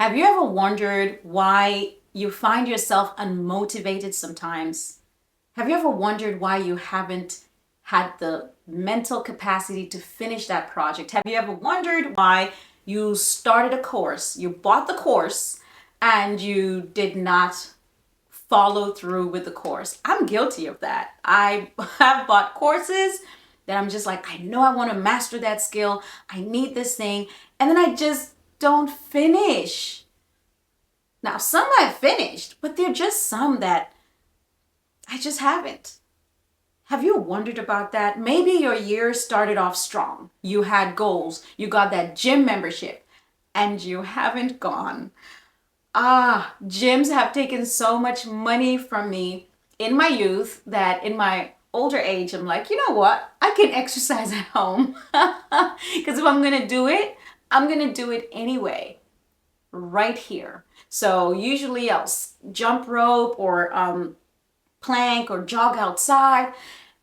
Have you ever wondered why you find yourself unmotivated sometimes? Have you ever wondered why you haven't had the mental capacity to finish that project? Have you ever wondered why you started a course, you bought the course, and you did not follow through with the course? I'm guilty of that. I have bought courses that I'm just like, I know I want to master that skill. I need this thing. And then I just don't finish. Now, some I've finished, but they're just some that I just haven't. Have you wondered about that? Maybe your year started off strong. You had goals. You got that gym membership and you haven't gone. Gyms have taken so much money from me in my youth that in my older age, I'm like, you know what? I can exercise at home. Because if I'm going to do it, I'm going to do it anyway, right here. So usually I'll jump rope or plank or jog outside.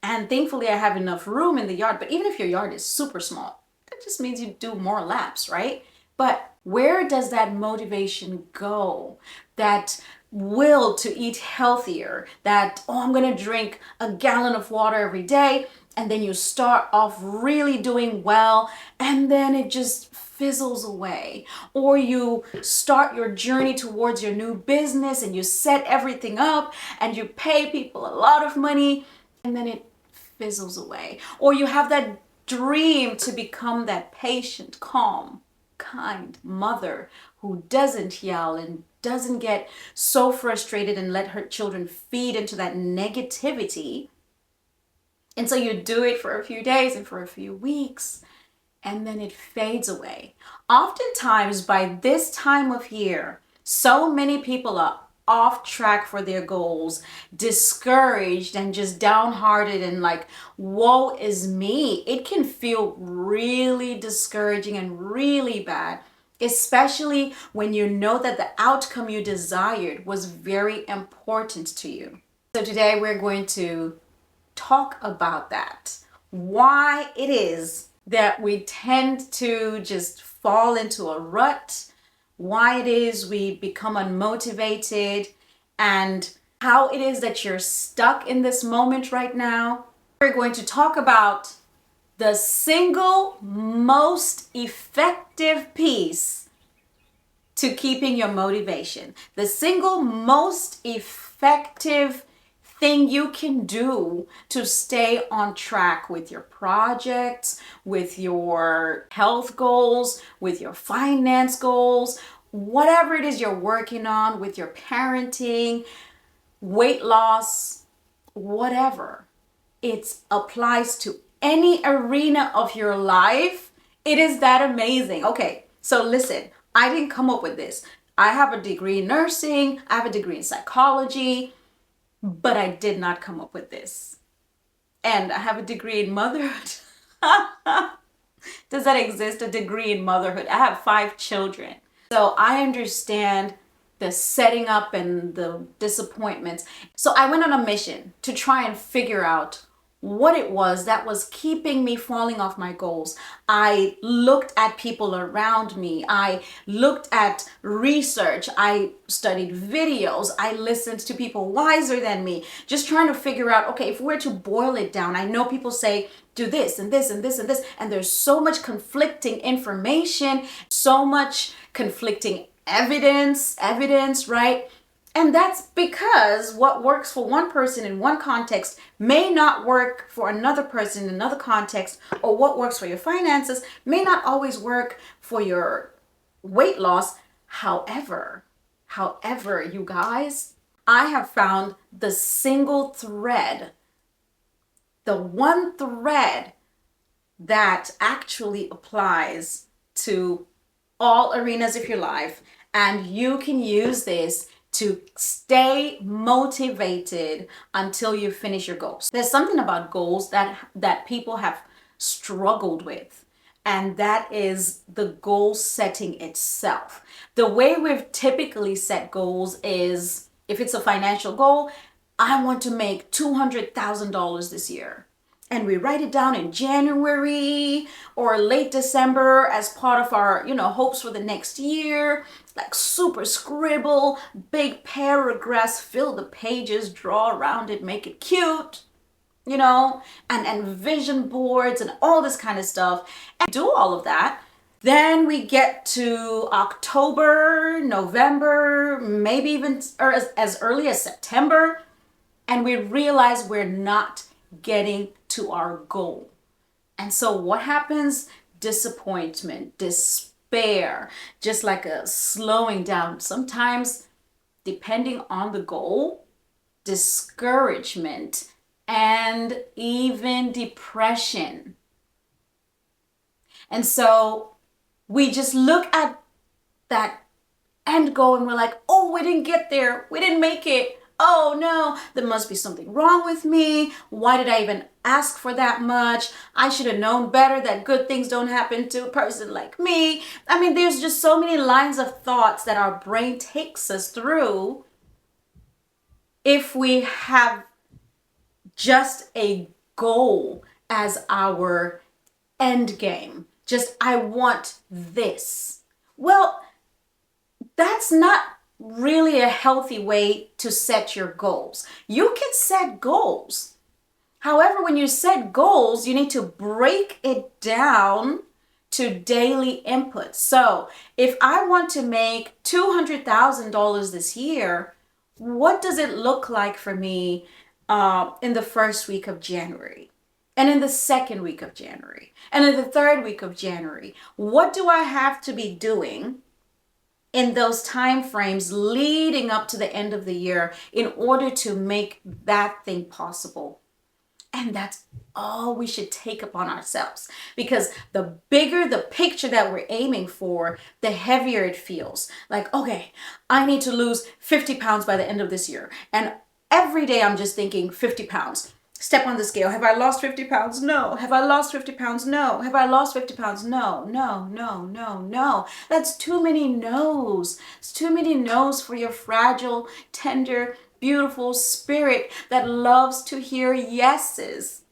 And thankfully I have enough room in the yard. But even if your yard is super small, that just means you do more laps, right? But where does that motivation go? That will to eat healthier, that, oh, I'm going to drink a gallon of water every day. And then you start off really doing well, and then it just fizzles away. Or you start your journey towards your new business and you set everything up and you pay people a lot of money, and then it fizzles away. Or you have that dream to become that patient, calm, kind mother who doesn't yell and doesn't get so frustrated and let her children feed into that negativity. And so you do it for a few days and for a few weeks, and then it fades away. Oftentimes, by this time of year, so many people are off track for their goals, discouraged and just downhearted and like, woe is me. It can feel really discouraging and really bad, especially when you know that the outcome you desired was very important to you. So today we're going to talk about that. Why it is that we tend to just fall into a rut, why it is we become unmotivated, and how it is that you're stuck in this moment right now. We're going to talk about the single most effective piece to keeping your motivation. The single most effective thing you can do to stay on track with your projects, with your health goals, with your finance goals, whatever it is you're working on, with your parenting, weight loss, whatever. It applies to any arena of your life. It is that amazing. Okay, so listen, I didn't come up with this. I have a degree in nursing, I have a degree in psychology, but I did not come up with this. And I have a degree in motherhood. Does that exist? A degree in motherhood. I have 5 children. So I understand the setting up and the disappointments. So I went on a mission to try and figure out what it was that was keeping me falling off my goals. I looked at people around me. I looked at research. I studied videos. I listened to people wiser than me, just trying to figure out, okay, if we're to boil it down, I know people say, do this and this and this and this, and there's so much conflicting information, so much conflicting evidence, right? And that's because what works for one person in one context may not work for another person in another context, or what works for your finances may not always work for your weight loss. However, you guys, I have found the single thread, the one thread that actually applies to all arenas of your life, and you can use this to stay motivated until you finish your goals. There's something about goals that people have struggled with, and that is the goal setting itself. The way we've typically set goals is, if it's a financial goal, I want to make $200,000 this year. And we write it down in January or late December as part of our, hopes for the next year. like super scribble, big paragraphs, fill the pages, draw around it, make it cute, you know, and vision boards and all this kind of stuff, and do all of that. Then we get to October, November, maybe even or as early as September, and we realize we're not getting to our goal. And so what happens? Disappointment, despair, just like a slowing down. Sometimes, depending on the goal, discouragement, and even depression. And so we just look at that end goal and we're like, oh, we didn't get there. We didn't make it. Oh no, there must be something wrong with me. Why did I even ask for that much? I should have known better that good things don't happen to a person like me. I mean, there's just so many lines of thoughts that our brain takes us through if we have just a goal as our end game. Just, I want this. Well, that's not really a healthy way to set your goals. You can set goals. However, when you set goals, you need to break it down to daily input. So if I want to make $200,000 this year, what does it look like for me in the first week of January? And in the second week of January? And in the third week of January? What do I have to be doing in those time frames leading up to the end of the year in order to make that thing possible? And that's all we should take upon ourselves, because the bigger the picture that we're aiming for, the heavier it feels. Like, okay, I need to lose 50 pounds by the end of this year. And every day I'm just thinking 50 pounds. Step on the scale. Have I lost 50 pounds? No. Have I lost 50 pounds? No. Have I lost 50 pounds? No, no, no, no, no. That's too many no's. It's too many no's for your fragile, tender, beautiful spirit that loves to hear yeses.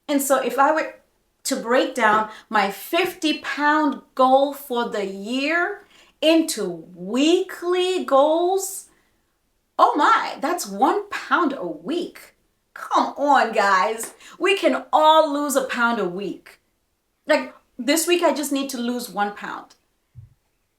And so if I were to break down my 50-pound goal for the year into weekly goals, oh my, that's 1 pound a week. Come on, guys. We can all lose a pound a week. Like this week, I just need to lose 1 pound.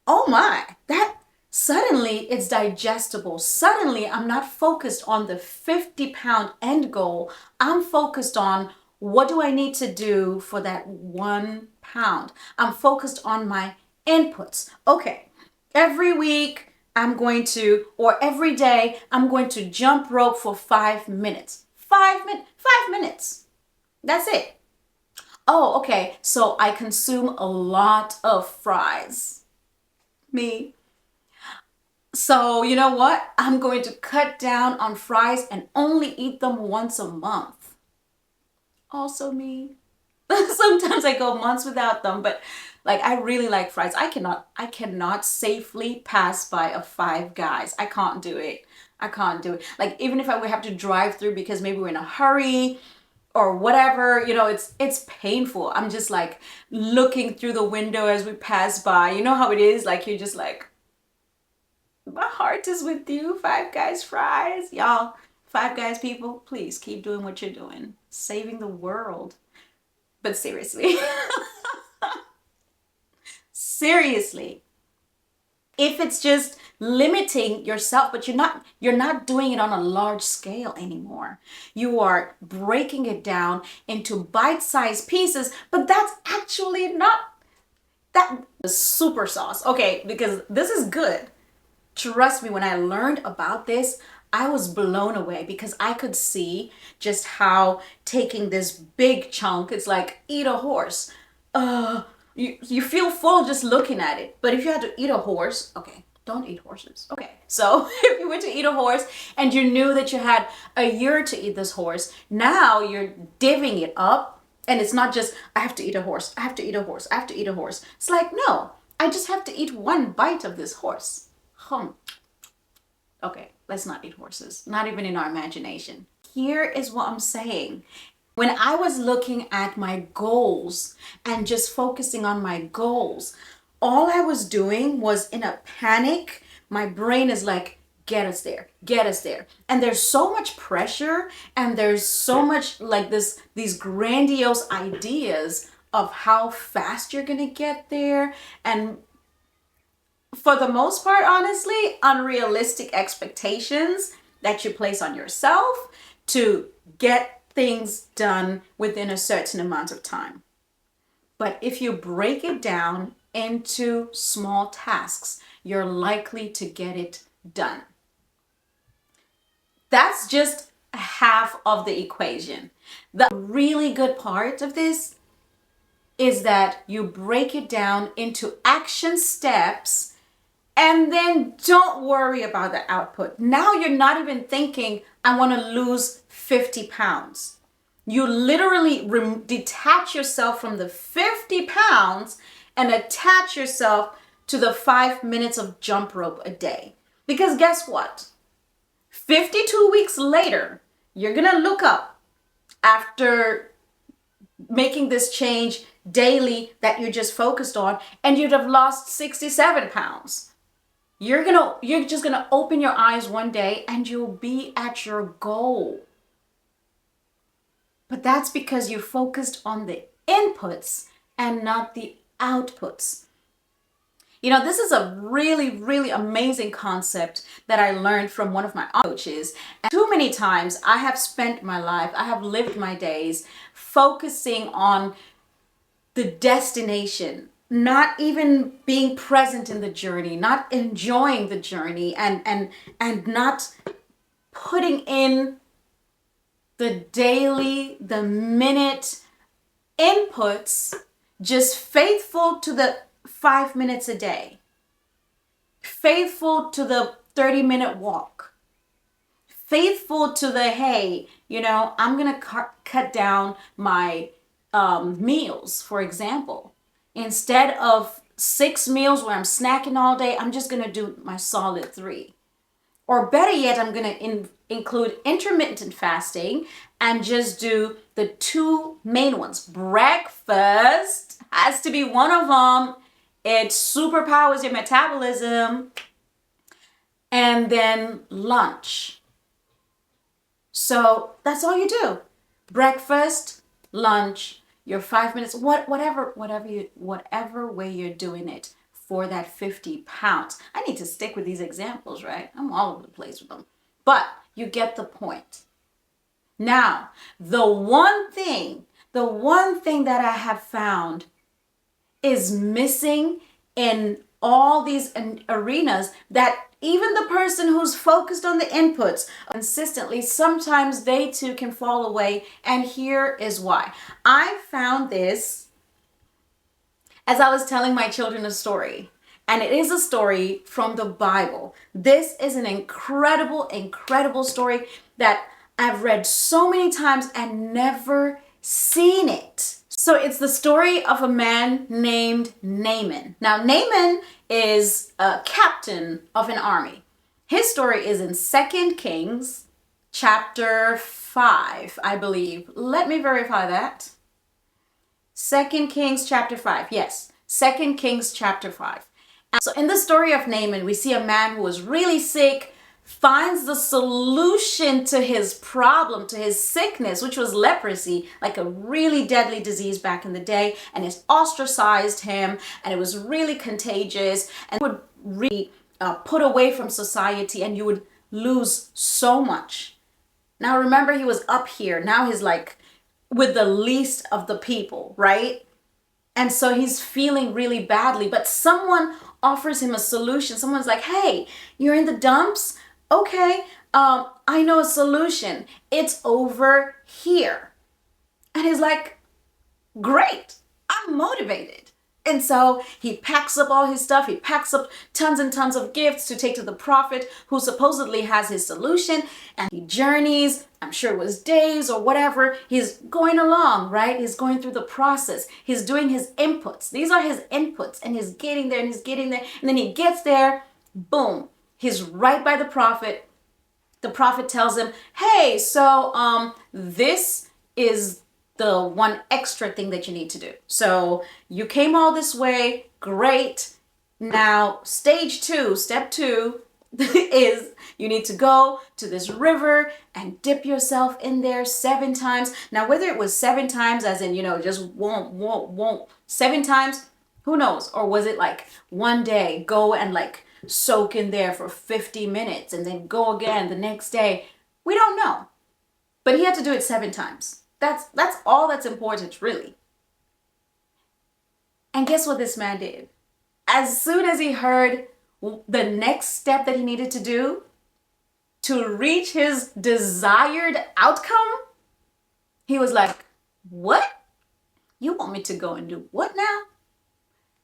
Oh my, that suddenly it's digestible. Suddenly, I'm not focused on the 50-pound end goal. I'm focused on what do I need to do for that 1 pound. I'm focused on my inputs. Okay, every week, or every day, I'm going to jump rope for 5 minutes. 5 minutes. That's it. Oh, okay. So I consume a lot of fries. Me. So you know what? I'm going to cut down on fries and only eat them once a month. Also me. Sometimes I go months without them, but like I really like fries. I cannot safely pass by a Five Guys. I can't do it. I can't do it. Like even if I would have to drive through because maybe we're in a hurry or whatever, you know, it's painful. I'm just like looking through the window as we pass by. You know how it is? Like you're just like, my heart is with you, Five Guys fries. Y'all, Five Guys people, please keep doing what you're doing. Saving the world. But seriously. Seriously. If it's just limiting yourself, but you're not doing it on a large scale anymore. You are breaking it down into bite-sized pieces, but that's actually not that super sauce. Okay, because this is good. Trust me, when I learned about this, I was blown away because I could see just how taking this big chunk, it's like eat a horse. You feel full just looking at it. But if you had to eat a horse, okay, don't eat horses. Okay, so if you were to eat a horse and you knew that you had a year to eat this horse, now you're divvying it up. And it's not just, I have to eat a horse, I have to eat a horse, I have to eat a horse. It's like, no, I just have to eat one bite of this horse. Okay, let's not eat horses, not even in our imagination. Here is what I'm saying. When I was looking at my goals and just focusing on my goals, all I was doing was in a panic. My brain is like, get us there, get us there. And there's so much pressure, and there's so much like these grandiose ideas of how fast you're gonna get there. And for the most part, honestly, unrealistic expectations that you place on yourself to get things done within a certain amount of time. But if you break it down into small tasks, you're likely to get it done. That's just half of the equation. The really good part of this is that you break it down into action steps, and then don't worry about the output. Now you're not even thinking, I want to lose 50 pounds. You literally detach yourself from the 50 pounds and attach yourself to the 5 minutes of jump rope a day. Because guess what? 52 weeks later, you're going to look up after making this change daily that you just focused on, and you'd have lost 67 pounds. You're just going to open your eyes one day and you'll be at your goal. But that's because you focused on the inputs and not the outputs. You know, this is a really, really amazing concept that I learned from one of my coaches. And too many times I have spent my life, I have lived my days focusing on the destination, not even being present in the journey, not enjoying the journey, and not putting in the daily, the minute inputs, just faithful to the 5 minutes a day, faithful to the 30-minute walk, faithful to the, hey, you know, I'm going to cut down my meals, for example. Instead of 6 meals where I'm snacking all day, I'm just going to do my solid 3. Or better yet, I'm going to include intermittent fasting and just do the 2 main ones. Breakfast has to be one of them. It superpowers your metabolism. And then lunch. So that's all you do. Breakfast, lunch, your 5 minutes, whatever way you're doing it for that 50 pounds. I need to stick with these examples, right? I'm all over the place with them. But you get the point. Now, the one thing that I have found is missing in all these arenas, that even the person who's focused on the inputs consistently, sometimes they too can fall away. And here is why. I found this as I was telling my children a story. And it is a story from the Bible. This is an incredible, incredible story that I've read so many times and never seen it. So it's the story of a man named Naaman. Now, Naaman is a captain of an army. His story is in 2 Kings chapter 5, I believe. Let me verify that. 2 Kings chapter 5. Yes, 2 Kings chapter 5. So in the story of Naaman, we see a man who was really sick, finds the solution to his problem, to his sickness, which was leprosy, like a really deadly disease back in the day, and it ostracized him, and it was really contagious, and would really put away from society, and you would lose so much. Now remember, he was up here. Now he's like with the least of the people, right? And so he's feeling really badly, but someone offers him a solution. Someone's like, hey, you're in the dumps? Okay, I know a solution. It's over here. And he's like, great, I'm motivated. And so he packs up all his stuff. He packs up tons and tons of gifts to take to the prophet who supposedly has his solution. And he journeys, I'm sure it was days or whatever. He's going along, right? He's going through the process. He's doing his inputs. These are his inputs. And he's getting there and he's getting there. And then he gets there, boom. He's right by the prophet. The prophet tells him, hey, so this is the one extra thing that you need to do. So you came all this way, great. Now, step two is you need to go to this river and dip yourself in there 7 times. Now, whether it was 7 times, as in, just won't, 7 times, who knows? Or was it like one day, go and like soak in there for 50 minutes and then go again the next day? We don't know. But he had to do it 7 times. That's all that's important, really. And guess what this man did? As soon as he heard the next step that he needed to do to reach his desired outcome, he was like, what? You want me to go and do what now?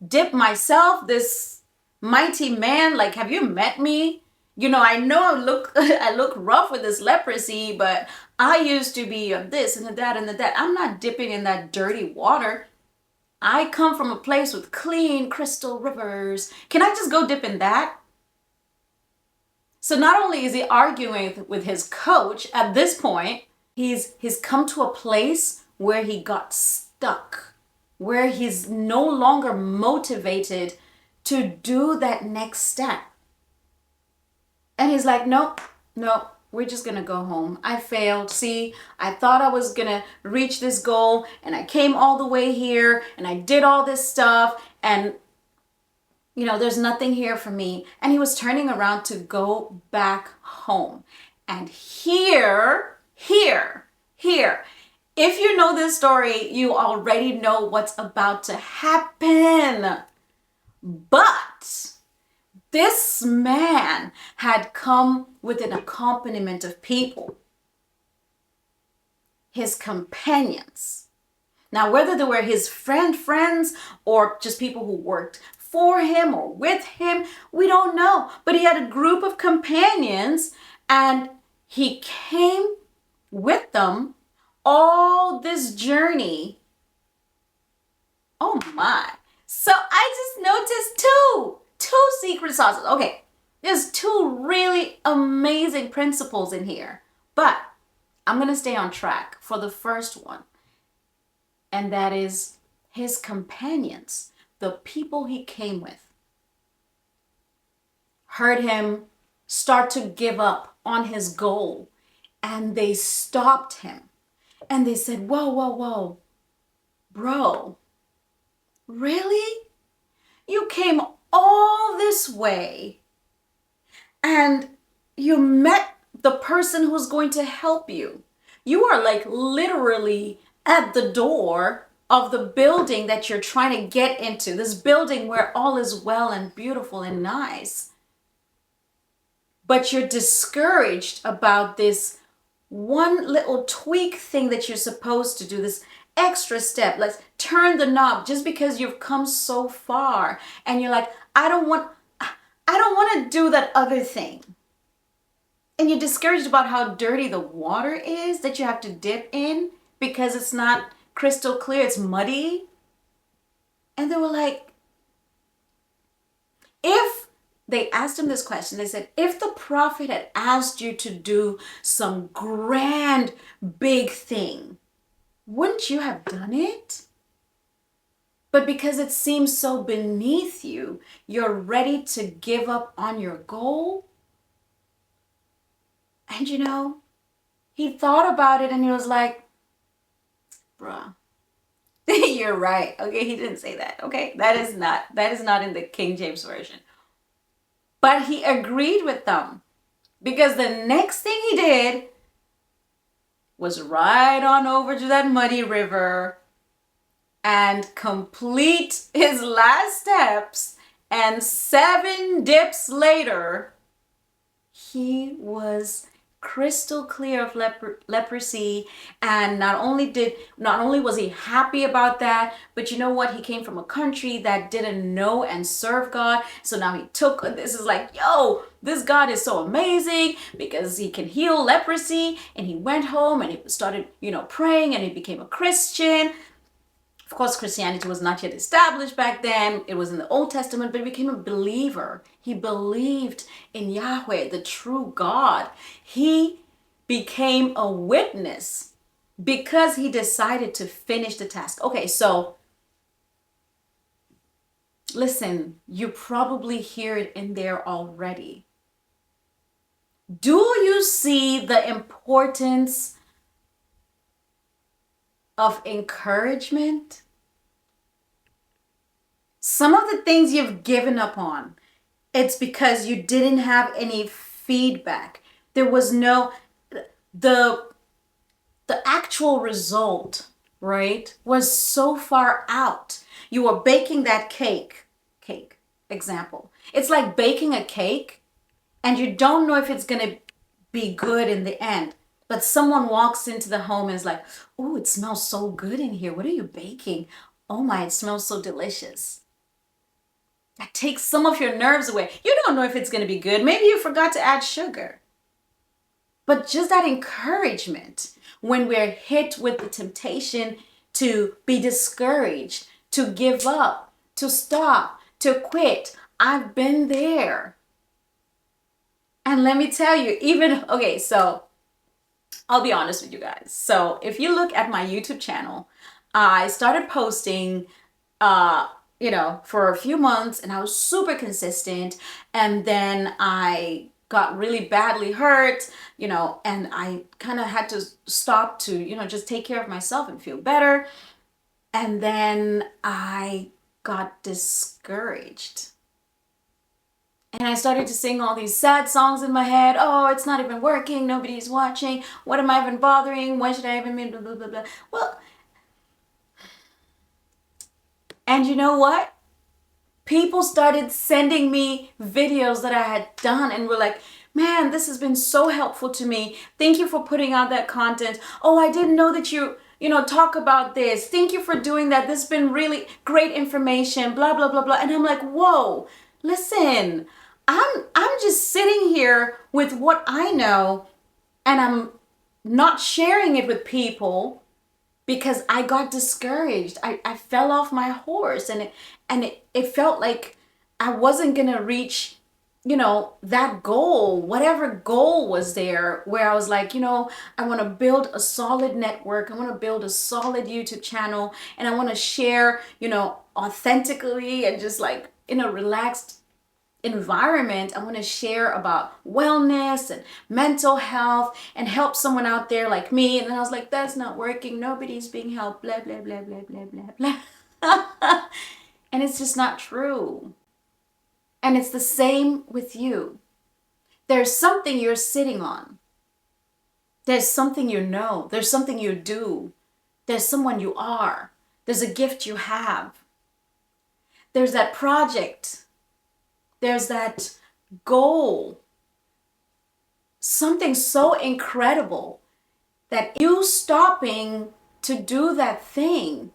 Dip myself, this mighty man? Like, have you met me? I know I look rough with this leprosy, but I used to be this and that and that. I'm not dipping in that dirty water. I come from a place with clean crystal rivers. Can I just go dip in that? So not only is he arguing with his coach at this point, he's come to a place where he got stuck, where he's no longer motivated to do that next step. And he's like, nope, we're just going to go home. I failed. See, I thought I was going to reach this goal and I came all the way here and I did all this stuff and, there's nothing here for me. And he was turning around to go back home. And here, if you know this story, you already know what's about to happen. But this man had come with an accompaniment of people, his companions. Now, whether they were his friends or just people who worked for him or with him, we don't know. But he had a group of companions and he came with them all this journey. Oh my. So I just noticed two secret sauces. Okay, there's 2 really amazing principles in here, but I'm going to stay on track for the first one. And that is his companions, the people he came with, heard him start to give up on his goal. And they stopped him. And they said, whoa, bro, really? You came all this way and you met the person who's going to help you. You are like literally at the door of the building that you're trying to get into, this building where all is well and beautiful and nice. But you're discouraged about this one little tweak thing that you're supposed to do, this extra step. Let's turn the knob just because you've come so far. And you're like, I don't want to do that other thing. And you're discouraged about how dirty the water is that you have to dip in because it's not crystal clear, it's muddy. And they were like, they asked him this question, they said, if the prophet had asked you to do some grand, big thing, wouldn't you have done it? But because it seems so beneath you, you're ready to give up on your goal. And he thought about it and he was like, bruh, you're right. Okay, he didn't say that. Okay, that is not in the King James Version. But he agreed with them because the next thing he did was ride on over to that muddy river and complete his last steps. And 7 dips later, he was crystal clear of leprosy. And not only was he happy about that, but you know what? He came from a country that didn't know and serve God. So now this is like, yo, this God is so amazing because he can heal leprosy. And he went home and he started, praying and he became a Christian. Of course, Christianity was not yet established back then. It was in the Old Testament, but he became a believer. He believed in Yahweh, the true God. He became a witness because he decided to finish the task. Okay, so listen, you probably hear it in there already. Do you see the importance of encouragement? Some of the things you've given up on, it's because you didn't have any feedback. There was no, the actual result, right, was so far out. You were baking that cake example. It's like baking a cake and you don't know if it's going to be good in the end. But someone walks into the home and is like, "Oh, it smells so good in here. What are you baking? Oh my, it smells so delicious." That takes some of your nerves away. You don't know if it's going to be good. Maybe you forgot to add sugar. But just that encouragement when we're hit with the temptation to be discouraged, to give up, to stop, to quit. I've been there. And let me tell you, okay, so I'll be honest with you guys. So if you look at my YouTube channel, I started posting, for a few months and I was super consistent. And then I got really badly hurt, and I kind of had to stop to, just take care of myself and feel better. And then I got discouraged. And I started to sing all these sad songs in my head. Oh, it's not even working. Nobody's watching. What am I even bothering? Why should I even be blah, blah, blah, blah. Well, and you know what? People started sending me videos that I had done and were like, "Man, this has been so helpful to me. Thank you for putting out that content. Oh, I didn't know that you talk about this. Thank you for doing that. This has been really great information, blah, blah, blah, blah." And I'm like, whoa, listen, I'm just sitting here with what I know and I'm not sharing it with people because I got discouraged. I fell off my horse and it felt like I wasn't gonna reach, that goal, whatever goal was there, where I was like, I want to build a solid network. I want to build a solid YouTube channel and I want to share, authentically and just like in a relaxed environment. I want to share about wellness and mental health and help someone out there like me. And then I was like, that's not working. Nobody's being helped, blah, blah, blah, blah, blah, blah, blah. And it's just not true. And it's the same with you. There's something you're sitting on. There's something you know. There's something you do. There's someone you are. There's a gift you have. There's that project. There's that goal. Something so incredible that you stopping to do that thing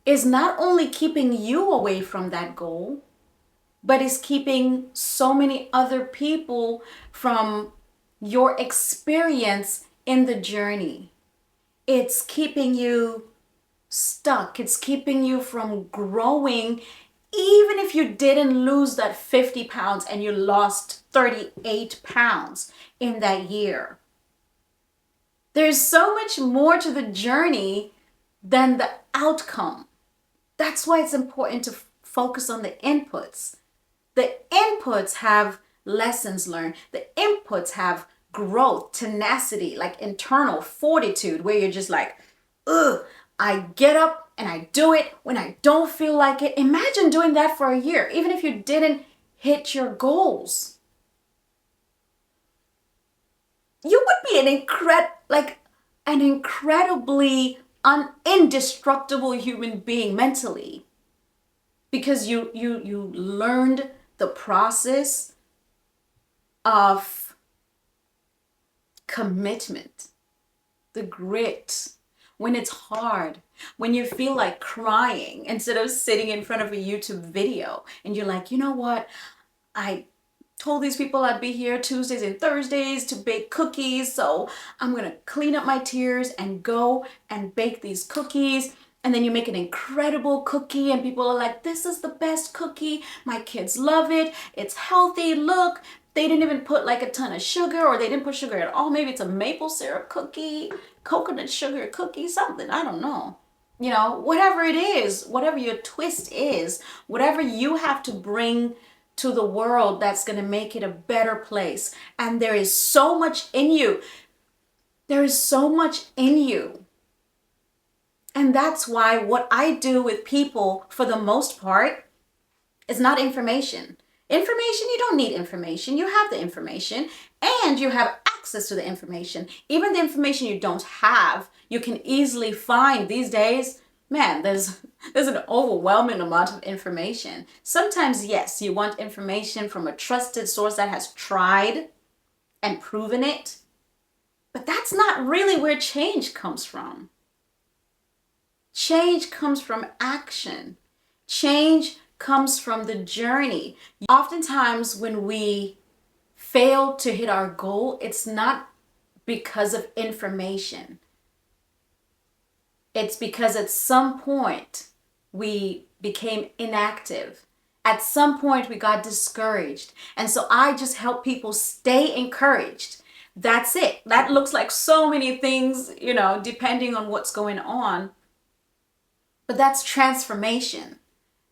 is not only keeping you away from that goal, but is keeping so many other people from your experience in the journey. It's keeping you stuck. It's keeping you from growing. Even if you didn't lose that 50 pounds and you lost 38 pounds in that year. There's so much more to the journey than the outcome. That's why it's important to focus on the inputs. The inputs have lessons learned. The inputs have growth, tenacity, like internal fortitude, where you're just like, ugh, I get up and I do it when I don't feel like it. Imagine doing that for a year, even if you didn't hit your goals. You would be an incredibly indestructible human being mentally, because you learned the process of commitment, the grit. When it's hard, when you feel like crying instead of sitting in front of a YouTube video and you're like, you know what? I told these people I'd be here Tuesdays and Thursdays to bake cookies, so I'm gonna clean up my tears and go and bake these cookies. And then you make an incredible cookie and people are like, this is the best cookie. My kids love it. It's healthy. Look, they didn't even put like a ton of sugar, or they didn't put sugar at all. Maybe it's a maple syrup cookie, coconut sugar cookie, something. I don't know. You know, whatever it is, whatever your twist is, whatever you have to bring to the world that's going to make it a better place. And there is so much in you. There is so much in you. And that's why what I do with people, for the most part, is not information. Information, you don't need information. You have the information and you have access to the information. Even the information you don't have, you can easily find these days. Man, there's an overwhelming amount of information. Sometimes, yes, you want information from a trusted source that has tried and proven it. But that's not really where change comes from. Change comes from action. Change comes from the journey. Oftentimes when we fail to hit our goal, it's not because of information. It's because at some point we became inactive. At some point we got discouraged. And so I just help people stay encouraged. That's it. That looks like so many things, you know, depending on what's going on. But that's transformation.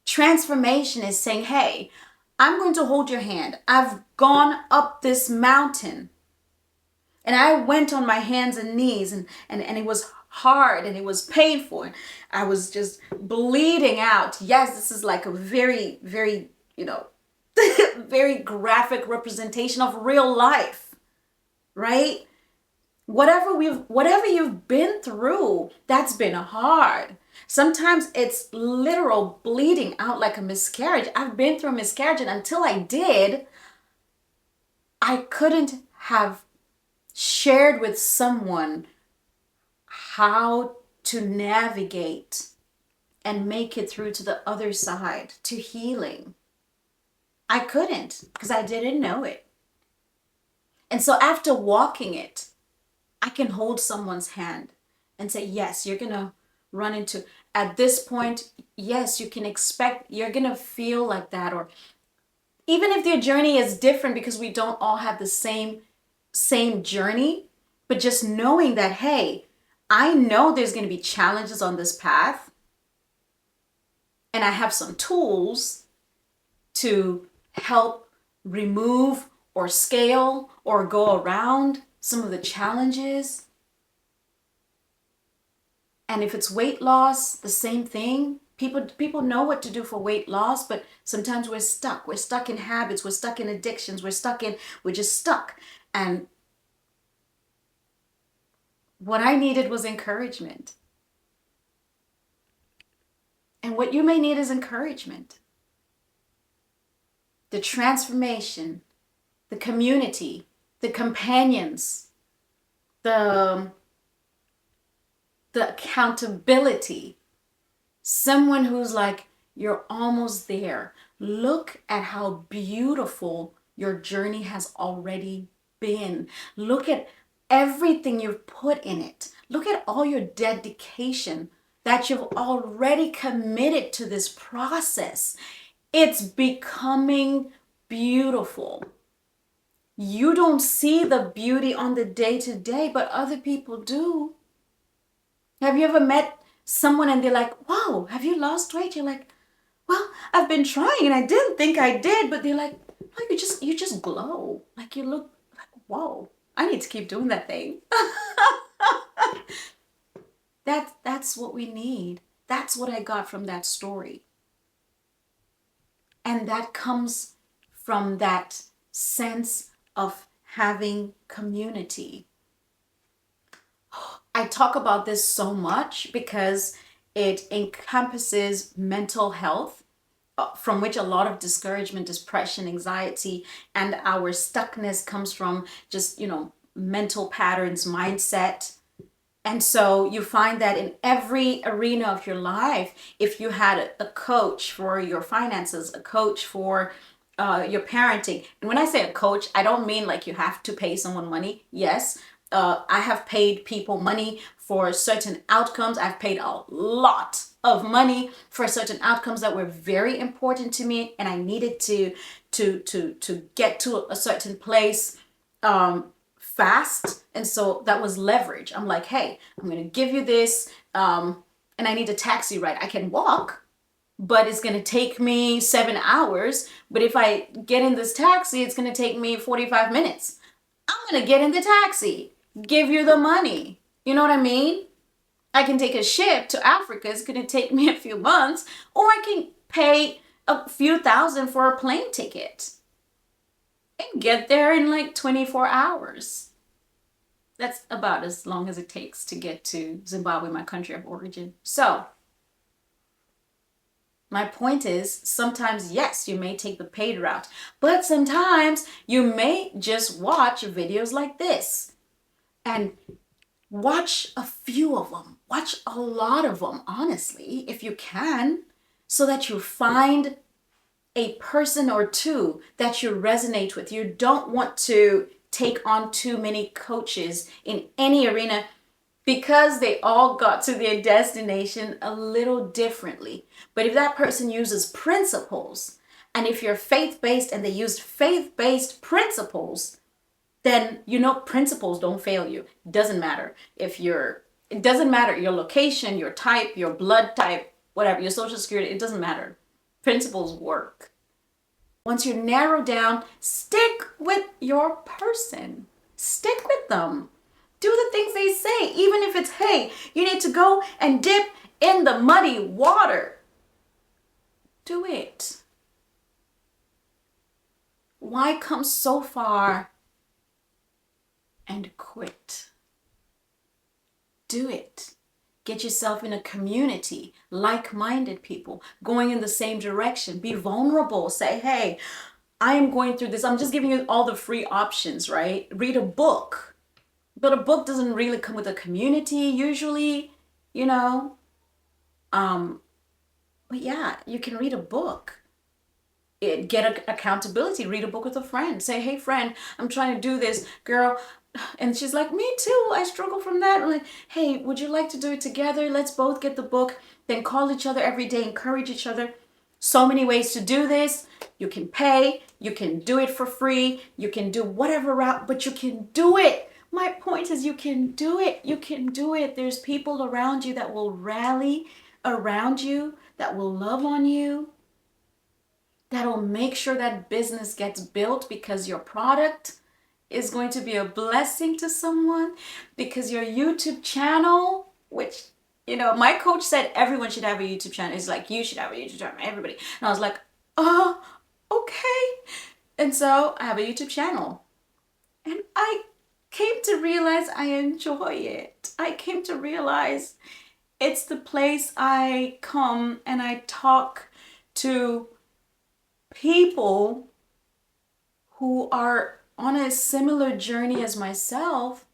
Transformation is saying, hey, I'm going to hold your hand. I've gone up this mountain and I went on my hands and knees and it was hard and it was painful. I was just bleeding out. Yes, this is like a very, very, you know, very graphic representation of real life, right? Whatever you've been through, that's been hard. Sometimes it's literal bleeding out like a miscarriage. I've been through a miscarriage, and until I did, I couldn't have shared with someone how to navigate and make it through to the other side, to healing. I couldn't, because I didn't know it. And so after walking it, I can hold someone's hand and say, yes, you're going to run into, at this point, yes, you can expect, you're going to feel like that. Or even if their journey is different, because we don't all have the same journey, but just knowing that, hey, I know there's going to be challenges on this path, and I have some tools to help remove or scale or go around some of the challenges. And if it's weight loss, the same thing. People know what to do for weight loss, but sometimes we're stuck. We're stuck in habits. We're stuck in addictions. We're just stuck. And what I needed was encouragement. And what you may need is encouragement. The transformation, the community, the companions, the accountability. Someone who's like, you're almost there. Look at how beautiful your journey has already been. Look at everything you've put in it. Look at all your dedication that you've already committed to this process. It's becoming beautiful. You don't see the beauty on the day-to-day, but other people do. Have you ever met someone and they're like, wow, have you lost weight? You're like, well, I've been trying and I didn't think I did. But they're like, oh, you just glow. Like, you look like, whoa, I need to keep doing that thing. That's what we need. That's what I got from that story. And that comes from that sense of having community. I talk about this so much because it encompasses mental health, from which a lot of discouragement, depression, anxiety, and our stuckness comes from just, mental patterns, mindset. And so you find that in every arena of your life, if you had a coach for your finances, a coach for your parenting. And when I say a coach, I don't mean like you have to pay someone money. Yes, I have paid people money for certain outcomes. I've paid a lot of money for certain outcomes that were very important to me, and I needed to get to a certain place fast. And so that was leverage. I'm like, hey, I'm gonna give you this, and I need a taxi ride. I can walk, but it's going to take me 7 hours. But if I get in this taxi, it's going to take me 45 minutes. I'm going to get in the taxi, give you the money. You know what I mean? I can take a ship to Africa. It's going to take me a few months, or I can pay a few thousand for a plane ticket and get there in like 24 hours. That's about as long as it takes to get to Zimbabwe, my country of origin. So, my point is, sometimes, yes, you may take the paid route, but sometimes you may just watch videos like this and watch a few of them. Watch a lot of them, honestly, if you can, so that you find a person or two that you resonate with. You don't want to take on too many coaches in any arena, because they all got to their destination a little differently. But if that person uses principles, and if you're faith-based and they use faith-based principles, then you know principles don't fail you. Doesn't matter if it doesn't matter your location, your type, your blood type, whatever, your social security, it doesn't matter. Principles work. Once you narrow down, stick with your person. Stick with them. Do the things they say, even if it's, hey, you need to go and dip in the muddy water. Do it. Why come so far and quit? Do it. Get yourself in a community, like-minded people, going in the same direction. Be vulnerable. Say, hey, I am going through this. I'm just giving you all the free options, right? Read a book. But a book doesn't really come with a community usually, you know. But yeah, you can read a book. Get accountability. Read a book with a friend. Say, hey, friend, I'm trying to do this, girl. And she's like, me too. I struggle from that. I'm like, hey, would you like to do it together? Let's both get the book. Then call each other every day. Encourage each other. So many ways to do this. You can pay. You can do it for free. You can do whatever route, but you can do it. My point is, you can do it. You can do it. There's people around you that will rally around you, that will love on you, that'll make sure that business gets built, because your product is going to be a blessing to someone, because your YouTube channel, which, you know, my coach said everyone should have a YouTube channel. It's like, you should have a YouTube channel, everybody. And I was like, oh, okay. And so I have a YouTube channel. And I came to realize I enjoy it. I came to realize it's the place I come and I talk to people who are on a similar journey as myself.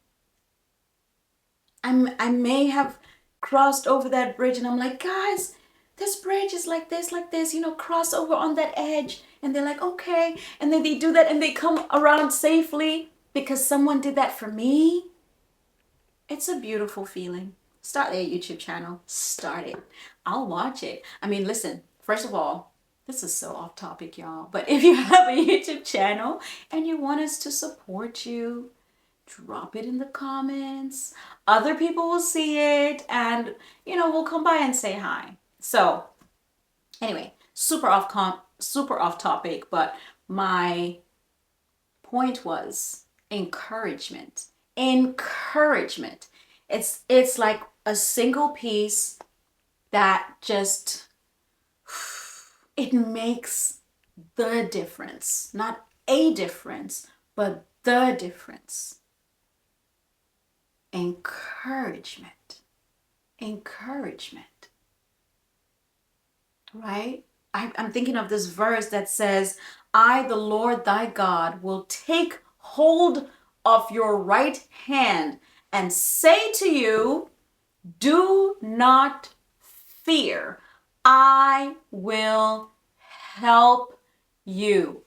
I may have crossed over that bridge and I'm like, guys, this bridge is like this, you know, cross over on that edge. And they're like, okay. And then they do that and they come around safely because someone did that for me. It's a beautiful feeling. Start their YouTube channel. Start it. I'll watch it. I mean, listen, first of all, this is so off topic, y'all. But if you have a YouTube channel and you want us to support you, drop it in the comments. Other people will see it and, you know, we'll come by and say hi. So anyway, super off topic, but my point was encouragement. Encouragement. It's like a single piece that just, it makes the difference. Not a difference, but the difference. Encouragement. Encouragement. Right? I'm thinking of this verse that says, I, the Lord thy God, will take hold of your right hand and say to you, do not fear. I will help you.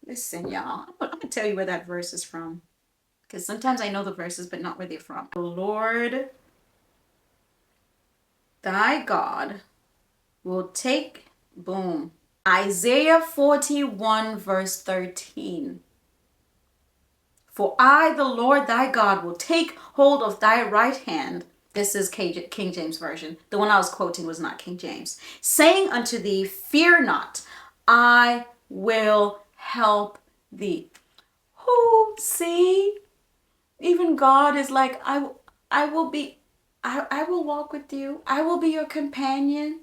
Listen, y'all, I'm going to tell you where that verse is from. because sometimes I know the verses, but not where they're from. The Lord thy God will take, boom, Isaiah 41 verse 13. For I, the Lord thy God, will take hold of thy right hand. This is King James Version. The one I was quoting was not King James. Saying unto thee, fear not, I will help thee. Who, see? Even God is like, I will be, I will walk with you. I will be your companion.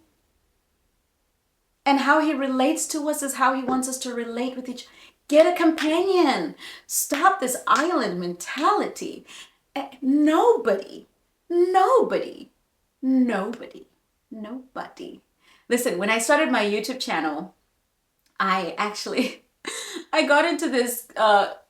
And how he relates to us is how he wants us to relate with each other. Get a companion. Stop this island mentality. Nobody, nobody, nobody, nobody. Listen, when I started my YouTube channel, I actually, I got into this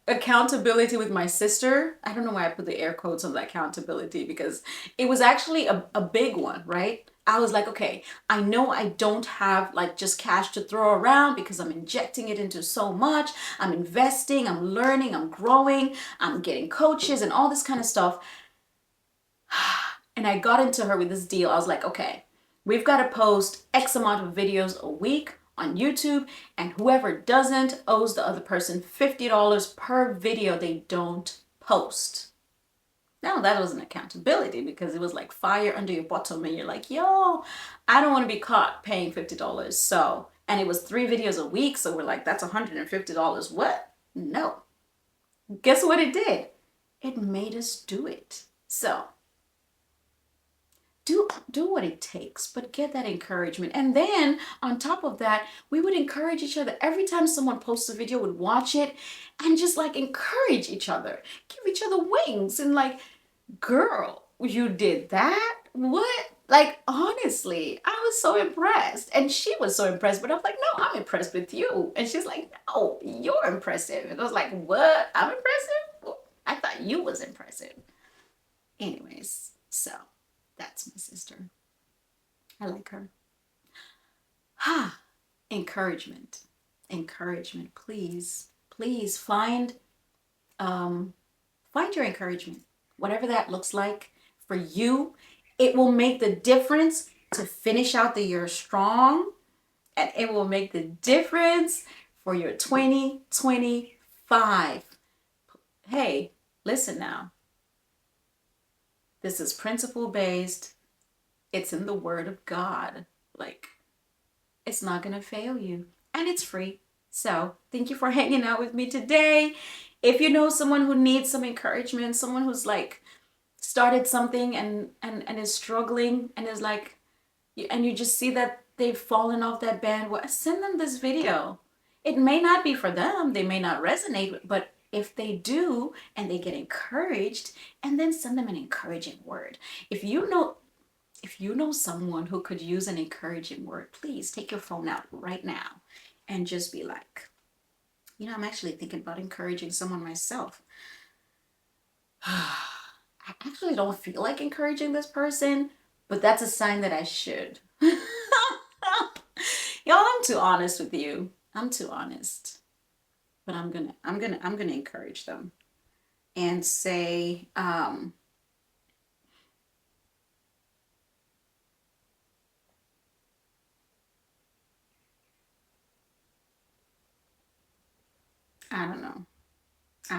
accountability with my sister. I don't know why I put the air quotes on the accountability, because it was actually a big one, right? I was like, okay, I know I don't have like just cash to throw around because I'm injecting it into so much. I'm investing, I'm learning, I'm growing, I'm getting coaches and all this kind of stuff. And I got into her with this deal. I was like, okay, we've got to post X amount of videos a week on YouTube, and whoever doesn't owes the other person $50 per video they don't post. Now that was an accountability, because it was like fire under your bottom and you're like, yo, I don't want to be caught paying $50. So, and it was 3 videos a week. So we're like, that's $150. What? No. Guess what it did? It made us do it. So do what it takes, but get that encouragement. And then on top of that, we would encourage each other. Every time someone posts a video, we'd watch it and just like encourage each other, give each other wings, and like, girl, you did that? What? Like, honestly, I was so impressed. And she was so impressed, but I'm like, no, I'm impressed with you. And she's like, no, you're impressive. And I was like, what? I'm impressive? Well, I thought you was impressive. Anyways, so that's my sister. I like her. Encouragement. Encouragement. Please, please find your encouragement. Whatever that looks like for you, it will make the difference to finish out the year strong, and it will make the difference for your 2025. Hey, listen now. This is principle based. It's in the Word of God. Like, it's not going to fail you, and it's free. So thank you for hanging out with me today. If you know someone who needs some encouragement, someone who's like started something and is struggling and is like, and you just see that they've fallen off that bandwagon, send them this video. It may not be for them, they may not resonate, but if they do and they get encouraged, and then send them an encouraging word. If you know someone who could use an encouraging word, please take your phone out right now and just be like, you know, I'm actually thinking about encouraging someone myself. I actually don't feel like encouraging this person, but that's a sign that I should. Y'all, I'm too honest with you. I'm too honest. But I'm gonna encourage them and say, I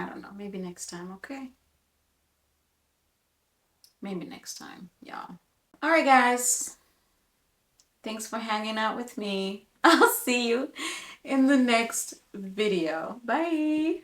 don't know. Maybe next time, okay? Maybe next time, y'all. All right, guys. Thanks for hanging out with me. I'll see you in the next video. Bye.